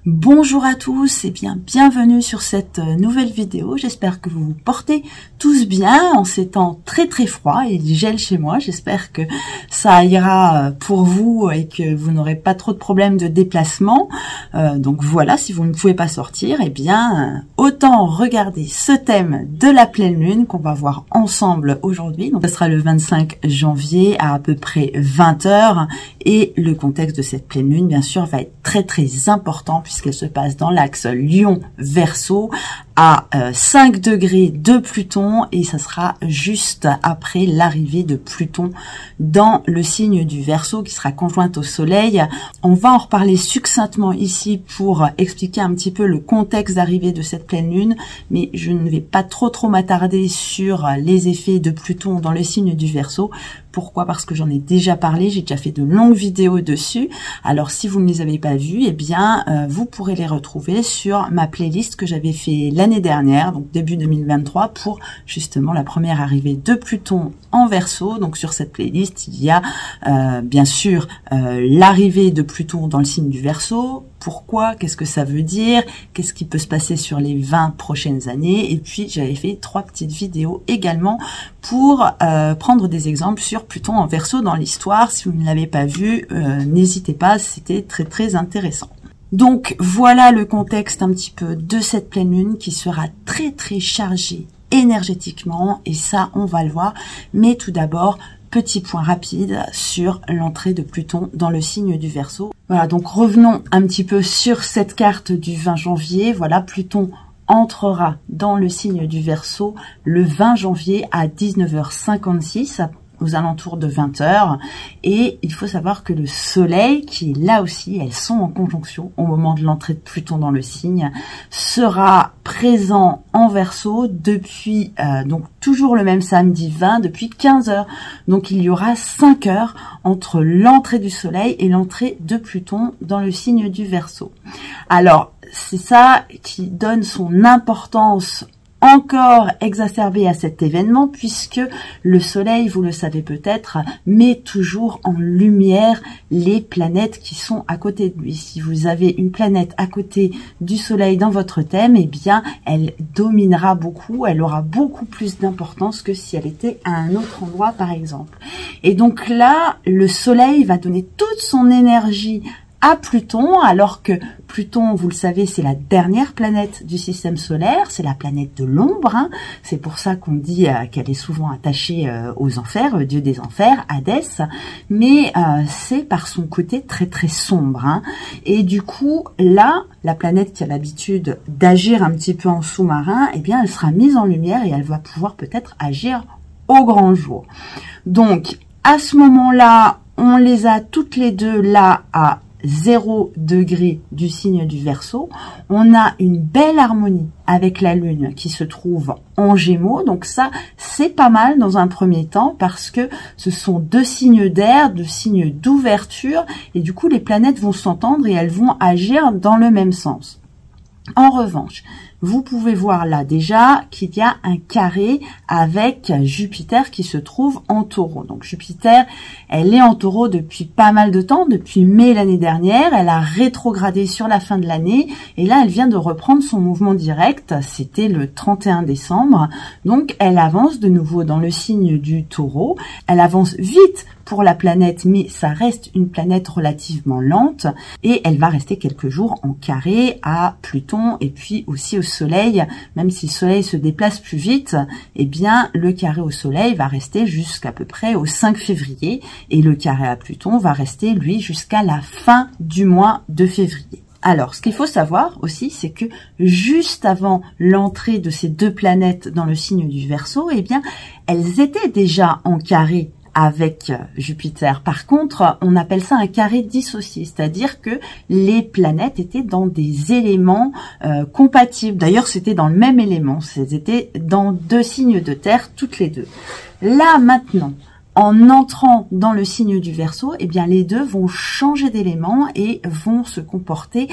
Bonjour à tous et bienvenue sur cette nouvelle vidéo. J'espère que vous vous portez tous bien en ces temps très froids. Il gèle chez moi. J'espère que ça ira pour vous et que vous n'aurez pas trop de problèmes de déplacement. Donc voilà, si vous ne pouvez pas sortir, autant regarder ce thème de la pleine lune qu'on va voir ensemble aujourd'hui. Donc ce sera le 25 janvier à peu près 20 h et le contexte de cette pleine lune, bien sûr, va être très important puisqu'elle se passe dans l'axe Lion-Verseau à 5 degrés de Pluton et ça sera juste après l'arrivée de Pluton dans le signe du Verseau qui sera conjointe au Soleil. On va en reparler succinctement ici pour expliquer un petit peu le contexte d'arrivée de cette pleine lune, mais je ne vais pas trop m'attarder sur les effets de Pluton dans le signe du Verseau. Pourquoi? Parce que j'en ai déjà parlé, j'ai déjà fait de longues vidéos dessus. Alors si vous ne les avez pas vues, vous pourrez les retrouver sur ma playlist que j'avais fait l'année dernière, donc début 2023, pour justement la première arrivée de Pluton en Verseau. Donc sur cette playlist, il y a bien sûr l'arrivée de Pluton dans le signe du Verseau. Pourquoi? Qu'est-ce que ça veut dire? Qu'est-ce qui peut se passer sur les 20 prochaines années? Et puis j'avais fait 3 petites vidéos également pour prendre des exemples sur Pluton en Verseau dans l'histoire. Si vous ne l'avez pas vu, n'hésitez pas, c'était très intéressant. Donc voilà le contexte un petit peu de cette pleine lune qui sera très chargée énergétiquement et ça on va le voir. Mais tout d'abord, petit point rapide sur l'entrée de Pluton dans le signe du Verseau. Voilà, donc revenons un petit peu sur cette carte du 20 janvier. Voilà, Pluton entrera dans le signe du Verseau le 20 janvier à 19h56 aux alentours de 20 h. Et il faut savoir que le Soleil, qui là aussi, elles sont en conjonction au moment de l'entrée de Pluton dans le signe, sera présent en Verseau depuis, donc toujours le même samedi 20, depuis 15 h. Donc il y aura 5 heures entre l'entrée du Soleil et l'entrée de Pluton dans le signe du Verseau. Alors, c'est ça qui donne son importance encore exacerbé à cet événement puisque le Soleil, vous le savez peut-être, met toujours en lumière les planètes qui sont à côté de lui. Si vous avez une planète à côté du Soleil dans votre thème, elle dominera beaucoup, elle aura beaucoup plus d'importance que si elle était à un autre endroit par exemple. Et donc là, le Soleil va donner toute son énergie à Pluton, alors que Pluton, vous le savez, c'est la dernière planète du système solaire, c'est la planète de l'ombre, c'est pour ça qu'on dit qu'elle est souvent attachée aux enfers, dieu des enfers, Hadès, mais c'est par son côté très sombre. Et du coup, là, la planète qui a l'habitude d'agir un petit peu en sous-marin, elle sera mise en lumière et elle va pouvoir peut-être agir au grand jour. Donc, à ce moment-là, on les a toutes les deux là à 0 degré du signe du Verseau. On a une belle harmonie avec la Lune qui se trouve en Gémeaux. Donc ça, c'est pas mal dans un premier temps parce que ce sont deux signes d'air, deux signes d'ouverture et du coup, les planètes vont s'entendre et elles vont agir dans le même sens. En revanche, vous pouvez voir là déjà qu'il y a un carré avec Jupiter qui se trouve en Taureau. Donc Jupiter, elle est en Taureau depuis pas mal de temps, depuis mai l'année dernière. Elle a rétrogradé sur la fin de l'année et là, elle vient de reprendre son mouvement direct. C'était le 31 décembre. Donc elle avance de nouveau dans le signe du Taureau. Elle avance vite pour la planète, mais ça reste une planète relativement lente et elle va rester quelques jours en carré à Pluton et puis aussi au Soleil. Même si le Soleil se déplace plus vite, le carré au Soleil va rester jusqu'à peu près au 5 février et le carré à Pluton va rester, lui, jusqu'à la fin du mois de février. Alors, ce qu'il faut savoir aussi, c'est que juste avant l'entrée de ces deux planètes dans le signe du Verseau, elles étaient déjà en carré avec Jupiter. Par contre, on appelle ça un carré dissocié, c'est-à-dire que les planètes étaient dans des éléments compatibles. D'ailleurs, c'était dans le même élément, c'était dans deux signes de terre, toutes les deux. Là, maintenant, en entrant dans le signe du Verseau, les deux vont changer d'élément et vont se comporter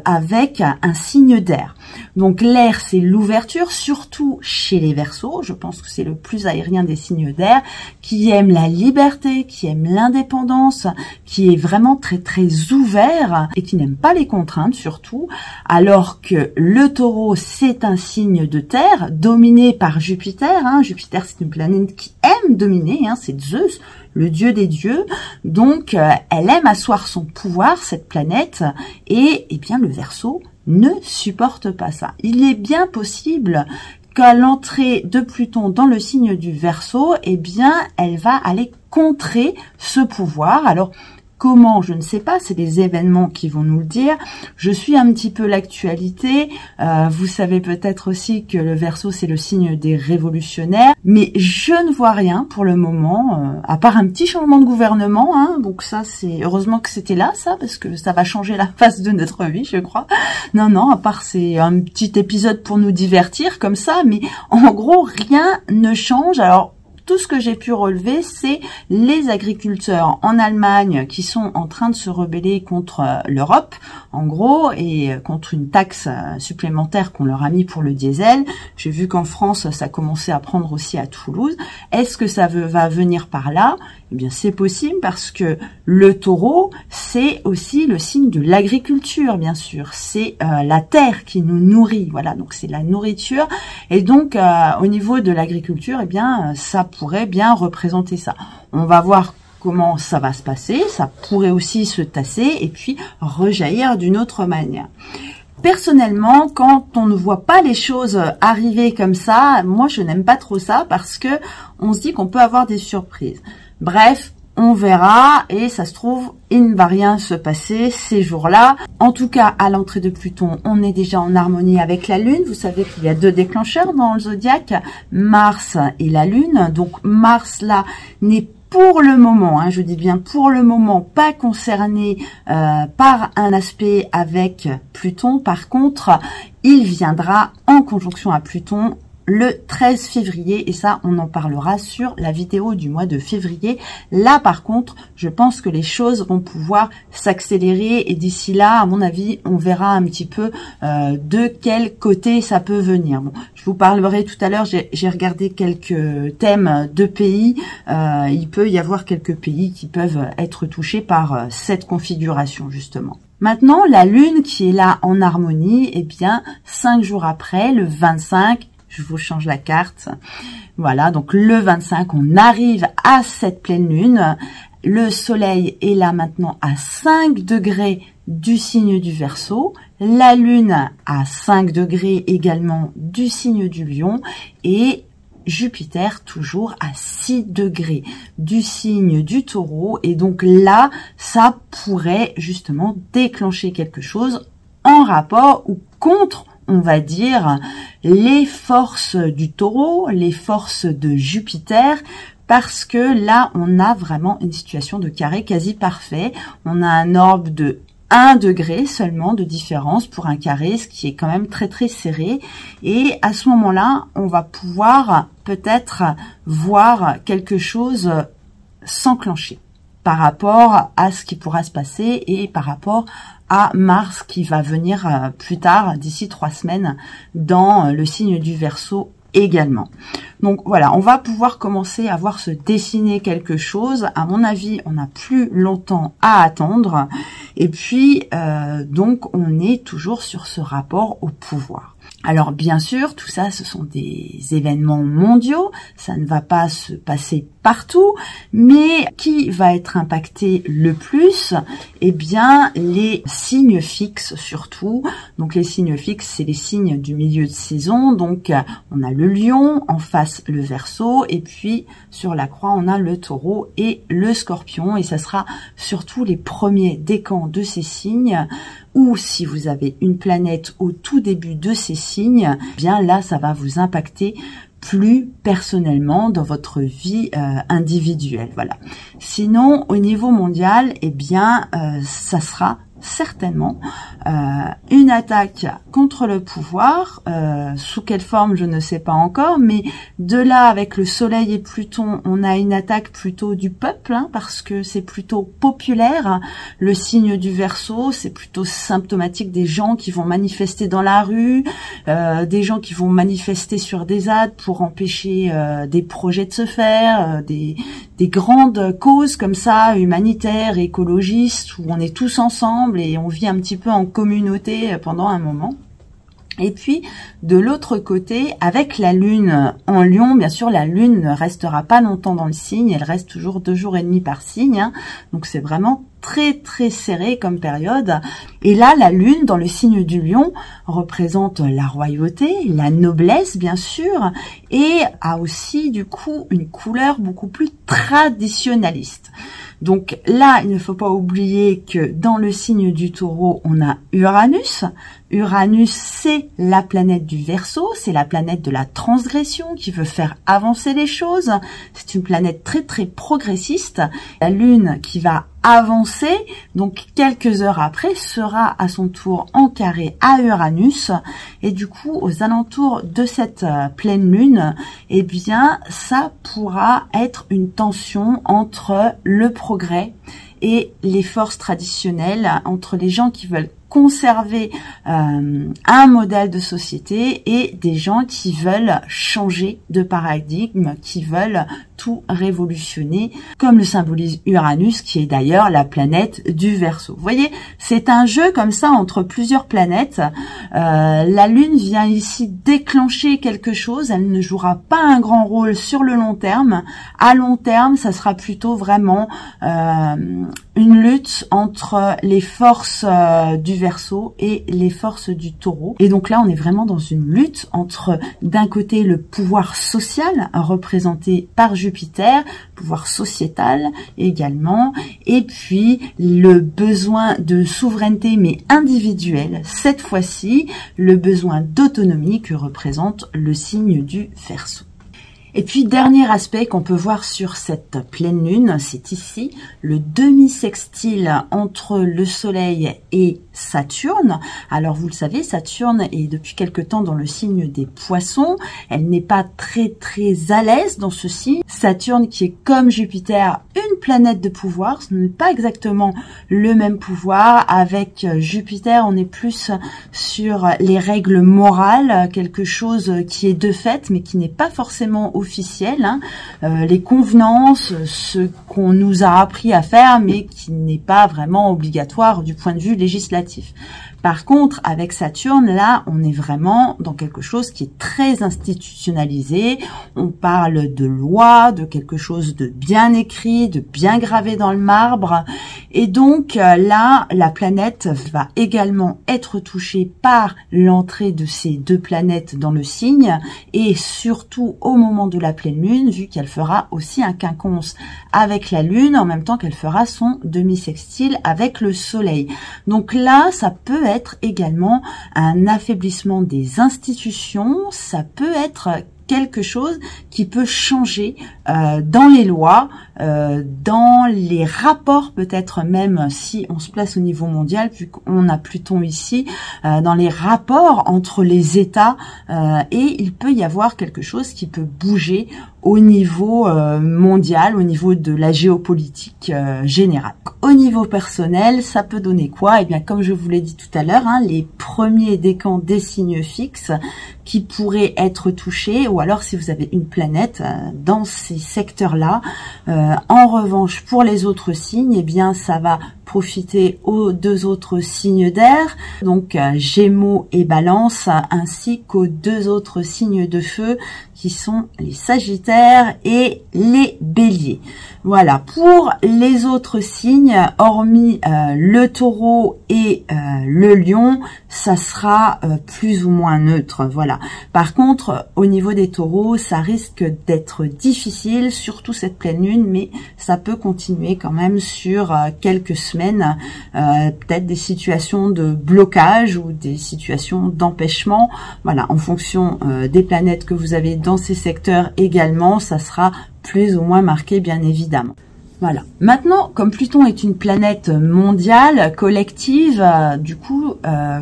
avec un signe d'air. Donc l'air, c'est l'ouverture, surtout chez les Verseaux. Je pense que c'est le plus aérien des signes d'air, qui aime la liberté, qui aime l'indépendance, qui est vraiment très très ouvert et qui n'aime pas les contraintes surtout. Alors que le Taureau, c'est un signe de terre dominé par Jupiter. Jupiter, c'est une planète qui aime dominer, c'est Zeus, le dieu des dieux. Donc, elle aime asseoir son pouvoir, cette planète, et eh bien le Verseau ne supporte pas ça. Il est bien possible qu'à l'entrée de Pluton dans le signe du Verseau, eh bien, elle va aller contrer ce pouvoir. Alors, comment? Je ne sais pas, c'est les événements qui vont nous le dire. Je suis un petit peu l'actualité. Vous savez peut-être aussi que le Verseau, c'est le signe des révolutionnaires. Mais je ne vois rien pour le moment, à part un petit changement de gouvernement. Donc ça, c'est heureusement que c'était là, ça, parce que ça va changer la face de notre vie, je crois. Non, à part c'est un petit épisode pour nous divertir, comme ça. Mais en gros, rien ne change. Alors, tout ce que j'ai pu relever, c'est les agriculteurs en Allemagne qui sont en train de se rebeller contre l'Europe, en gros, et contre une taxe supplémentaire qu'on leur a mis pour le diesel. J'ai vu qu'en France, ça commençait à prendre aussi à Toulouse. Est-ce que ça va venir par là? Eh bien, c'est possible parce que le Taureau, c'est aussi le signe de l'agriculture, bien sûr. C'est la terre qui nous nourrit, voilà, donc c'est la nourriture. Et donc, au niveau de l'agriculture, eh bien, ça pourrait bien représenter ça. On va voir comment ça va se passer. Ça pourrait aussi se tasser et puis rejaillir d'une autre manière. Personnellement, quand on ne voit pas les choses arriver comme ça, moi, je n'aime pas trop ça parce que on se dit qu'on peut avoir des surprises. Bref, on verra et ça se trouve, il ne va rien se passer ces jours-là. En tout cas, à l'entrée de Pluton, on est déjà en harmonie avec la Lune. Vous savez qu'il y a deux déclencheurs dans le zodiaque, Mars et la Lune. Donc Mars, là, n'est pour le moment, je dis bien pour le moment, pas concerné par un aspect avec Pluton. Par contre, il viendra en conjonction à Pluton le 13 février, et ça, on en parlera sur la vidéo du mois de février. Là, par contre, je pense que les choses vont pouvoir s'accélérer, et d'ici là, à mon avis, on verra un petit peu de quel côté ça peut venir. Bon, je vous parlerai tout à l'heure, j'ai regardé quelques thèmes de pays. Il peut y avoir quelques pays qui peuvent être touchés par cette configuration, justement. Maintenant, la Lune qui est là en harmonie, eh bien, 5 jours après, le 25, je vous change la carte. Voilà, donc le 25, on arrive à cette pleine lune. Le soleil est là maintenant à 5 degrés du signe du Verseau. La lune à 5 degrés également du signe du Lion. Et Jupiter toujours à 6 degrés du signe du Taureau. Et donc là, ça pourrait justement déclencher quelque chose en rapport ou contre, on va dire, les forces du Taureau, les forces de Jupiter, parce que là, on a vraiment une situation de carré quasi parfait. On a un orbe de 1 degré seulement de différence pour un carré, ce qui est quand même très très serré. Et à ce moment-là, on va pouvoir peut-être voir quelque chose s'enclencher par rapport à ce qui pourra se passer et par rapport à Mars qui va venir plus tard, d'ici 3 semaines, dans le signe du Verseau également. Donc voilà, on va pouvoir commencer à voir se dessiner quelque chose. À mon avis, on n'a plus longtemps à attendre. Et puis, donc, on est toujours sur ce rapport au pouvoir. Alors bien sûr, tout ça, ce sont des événements mondiaux, ça ne va pas se passer partout, mais qui va être impacté le plus? Eh bien, les signes fixes surtout. Donc les signes fixes, c'est les signes du milieu de saison. Donc on a le Lion, en face le Verseau, et puis sur la croix, on a le Taureau et le Scorpion. Et ça sera surtout les premiers décans de ces signes, ou si vous avez une planète au tout début de ces signes, eh bien là, ça va vous impacter plus personnellement dans votre vie individuelle. Voilà. Sinon, au niveau mondial, eh bien, ça sera certainement une attaque contre le pouvoir, sous quelle forme je ne sais pas encore, mais de là avec le soleil et Pluton, on a une attaque plutôt du peuple, parce que c'est plutôt populaire. Le signe du Verseau, c'est plutôt symptomatique des gens qui vont manifester dans la rue, des gens qui vont manifester sur des ZAD pour empêcher des projets de se faire, des grandes causes comme ça, humanitaires, écologistes, où on est tous ensemble et on vit un petit peu en communauté pendant un moment. Et puis, de l'autre côté, avec la Lune en Lion, bien sûr, la Lune ne restera pas longtemps dans le signe, elle reste toujours 2 jours et demi par signe, hein, donc c'est vraiment très serré comme période. Et là, la Lune, dans le signe du Lion, représente la royauté, la noblesse, bien sûr, et a aussi, du coup, une couleur beaucoup plus traditionnaliste. Donc là, il ne faut pas oublier que dans le signe du Taureau, on a Uranus. Uranus, c'est la planète du Verseau, c'est la planète de la transgression qui veut faire avancer les choses. C'est une planète très progressiste. La Lune qui va avancer, donc quelques heures après, sera à son tour en carré à Uranus. Et du coup, aux alentours de cette pleine Lune, eh bien, ça pourra être une tension entre le progrès et les forces traditionnelles, entre les gens qui veulent conserver un modèle de société et des gens qui veulent changer de paradigme, qui veulent tout révolutionner, comme le symbolise Uranus, qui est d'ailleurs la planète du Verseau. Vous voyez, c'est un jeu comme ça entre plusieurs planètes. La Lune vient ici déclencher quelque chose, elle ne jouera pas un grand rôle sur le long terme. À long terme, ça sera plutôt vraiment une lutte entre les forces du Verseau et les forces du Taureau. Et donc là, on est vraiment dans une lutte entre, d'un côté, le pouvoir social représenté par Jupiter, pouvoir sociétal également, et puis le besoin de souveraineté mais individuelle, cette fois-ci, le besoin d'autonomie que représente le signe du Verseau. Et puis, dernier aspect qu'on peut voir sur cette pleine lune, c'est ici le demi-sextile entre le Soleil et Saturne. Alors, vous le savez, Saturne est depuis quelque temps dans le signe des Poissons. Elle n'est pas très à l'aise dans ce signe. Saturne, qui est comme Jupiter, une planète de pouvoir. Ce n'est pas exactement le même pouvoir. Avec Jupiter, on est plus sur les règles morales, quelque chose qui est de fait, mais qui n'est pas forcément officiel, hein, les convenances, ce qu'on nous a appris à faire, mais qui n'est pas vraiment obligatoire du point de vue législatif. Par contre, avec Saturne, là, on est vraiment dans quelque chose qui est très institutionnalisé. On parle de loi, de quelque chose de bien écrit, de bien gravé dans le marbre. Et donc, là, la planète va également être touchée par l'entrée de ces deux planètes dans le signe. Et surtout, au moment de la pleine lune, vu qu'elle fera aussi un quinconce avec la lune, en même temps qu'elle fera son demi-sextile avec le soleil. Donc là, ça peut être également un affaiblissement des institutions, ça peut être quelque chose qui peut changer dans les lois, dans les rapports, peut-être même si on se place au niveau mondial, vu qu'on a Pluton ici, dans les rapports entre les États, et il peut y avoir quelque chose qui peut bouger au niveau mondial, au niveau de la géopolitique générale. Au niveau personnel, ça peut donner quoi? Eh bien, comme je vous l'ai dit tout à l'heure, hein, les premiers décans des signes fixes qui pourraient être touchés, ou alors si vous avez une planète dans ces secteurs-là. En revanche, pour les autres signes, eh bien, ça va profiter aux deux autres signes d'air, donc Gémeaux et Balance, ainsi qu'aux deux autres signes de feu qui sont les Sagittaires et les Béliers. Voilà, pour les autres signes, hormis le Taureau et le Lion, ça sera plus ou moins neutre. Voilà. Par contre, au niveau des Taureaux, ça risque d'être difficile, surtout cette pleine lune, mais ça peut continuer quand même sur quelques semaines, peut-être des situations de blocage ou des situations d'empêchement. Voilà, en fonction des planètes que vous avez dans ces secteurs également, ça sera plus ou moins marqué, bien évidemment. Voilà. Maintenant, comme Pluton est une planète mondiale, collective, du coup,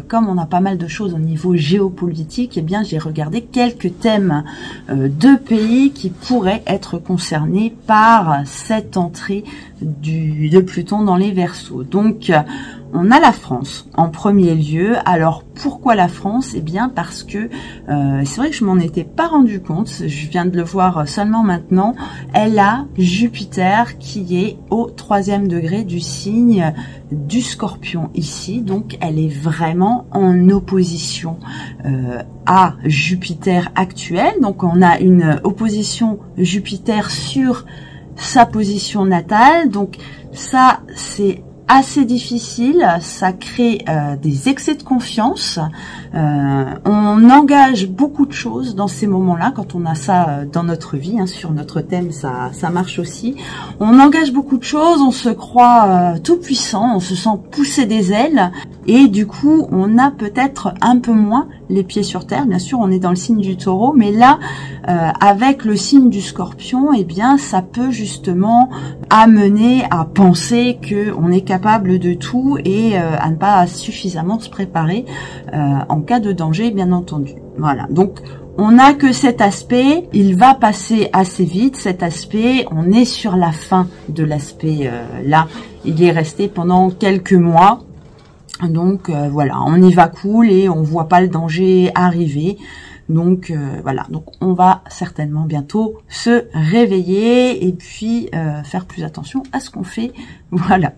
comme on a pas mal de choses au niveau géopolitique, eh bien, j'ai regardé quelques thèmes de pays qui pourraient être concernés par cette entrée de Pluton dans les Verseaux. Donc, on a la France en premier lieu. Alors pourquoi la France? Eh bien parce que c'est vrai que je m'en étais pas rendu compte, je viens de le voir seulement maintenant. Elle a Jupiter qui est au 3e degré du signe du Scorpion ici, donc elle est vraiment en opposition à Jupiter actuel. Donc on a une opposition Jupiter sur sa position natale, donc ça c'est assez difficile, ça crée des excès de confiance, on engage beaucoup de choses dans ces moments-là, quand on a ça dans notre vie, hein, sur notre thème ça marche aussi, on engage beaucoup de choses, on se croit tout puissant, on se sent pousser des ailes, et du coup on a peut-être un peu moins les pieds sur terre. Bien sûr on est dans le signe du Taureau, mais là avec le signe du Scorpion, eh bien ça peut justement amener à penser que on est capable de tout et à ne pas suffisamment se préparer en cas de danger, bien entendu. Voilà, donc on n'a que cet aspect, il va passer assez vite cet aspect, on est sur la fin de l'aspect là, il est resté pendant quelques mois. Donc voilà, on y va cool et on voit pas le danger arriver. Donc voilà, donc on va certainement bientôt se réveiller et puis faire plus attention à ce qu'on fait. Voilà.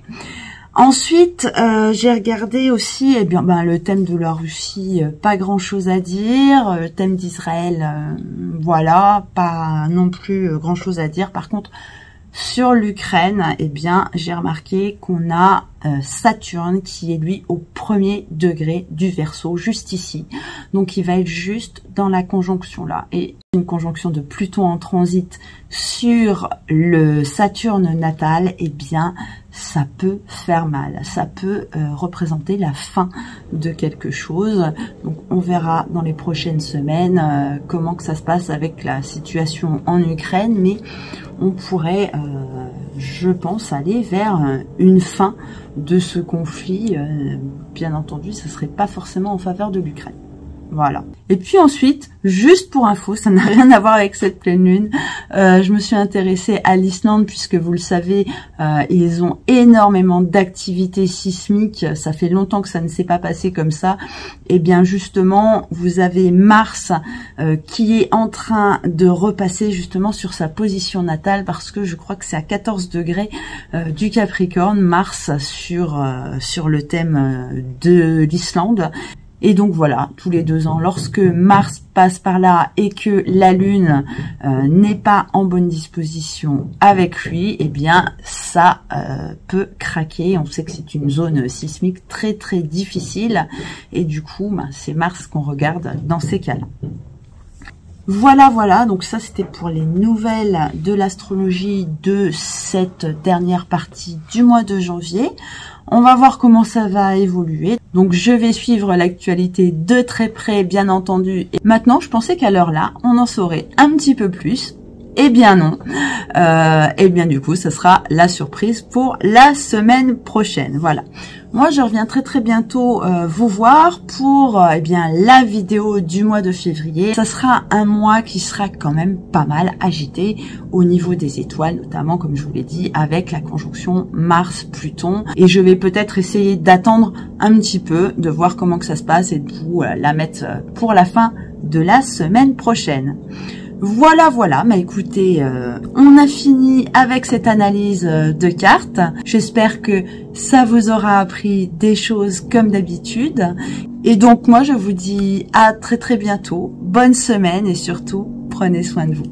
Ensuite, j'ai regardé aussi le thème de la Russie, pas grand chose à dire. Le thème d'Israël, voilà, pas non plus grand chose à dire. Par contre, sur l'Ukraine, eh bien, j'ai remarqué qu'on a Saturne qui est lui au 1er degré du Verseau, juste ici. Donc, il va être juste dans la conjonction là. Et une conjonction de Pluton en transit sur le Saturne natal, eh bien, ça peut faire mal. Ça peut représenter la fin de quelque chose. Donc, on verra dans les prochaines semaines comment que ça se passe avec la situation en Ukraine. Mais on pourrait, je pense, aller vers une fin de ce conflit. Bien entendu, ce serait pas forcément en faveur de l'Ukraine. Voilà. Et puis ensuite, juste pour info, ça n'a rien à voir avec cette pleine lune, je me suis intéressée à l'Islande puisque vous le savez, ils ont énormément d'activités sismiques, ça fait longtemps que ça ne s'est pas passé comme ça. Et bien justement, vous avez Mars qui est en train de repasser justement sur sa position natale parce que je crois que c'est à 14 degrés du Capricorne, Mars sur le thème de l'Islande. Et donc voilà, tous les 2 ans, lorsque Mars passe par là et que la Lune n'est pas en bonne disposition avec lui, eh bien ça peut craquer. On sait que c'est une zone sismique très très difficile et du coup, c'est Mars qu'on regarde dans ces cas-là. Voilà, voilà, donc ça c'était pour les nouvelles de l'astrologie de cette dernière partie du mois de janvier. On va voir comment ça va évoluer. Donc je vais suivre l'actualité de très près, bien entendu. Et maintenant, je pensais qu'à l'heure là, on en saurait un petit peu plus. Eh bien non. Eh bien du coup, ce sera la surprise pour la semaine prochaine. Voilà. Moi, je reviens très très bientôt vous voir pour la vidéo du mois de février. Ça sera un mois qui sera quand même pas mal agité au niveau des étoiles, notamment comme je vous l'ai dit, avec la conjonction Mars-Pluton. Et je vais peut-être essayer d'attendre un petit peu, de voir comment que ça se passe et de vous la mettre pour la fin de la semaine prochaine. Voilà, voilà, écoutez, on a fini avec cette analyse de cartes. J'espère que ça vous aura appris des choses comme d'habitude. Et donc, moi, je vous dis à très très bientôt. Bonne semaine et surtout, prenez soin de vous.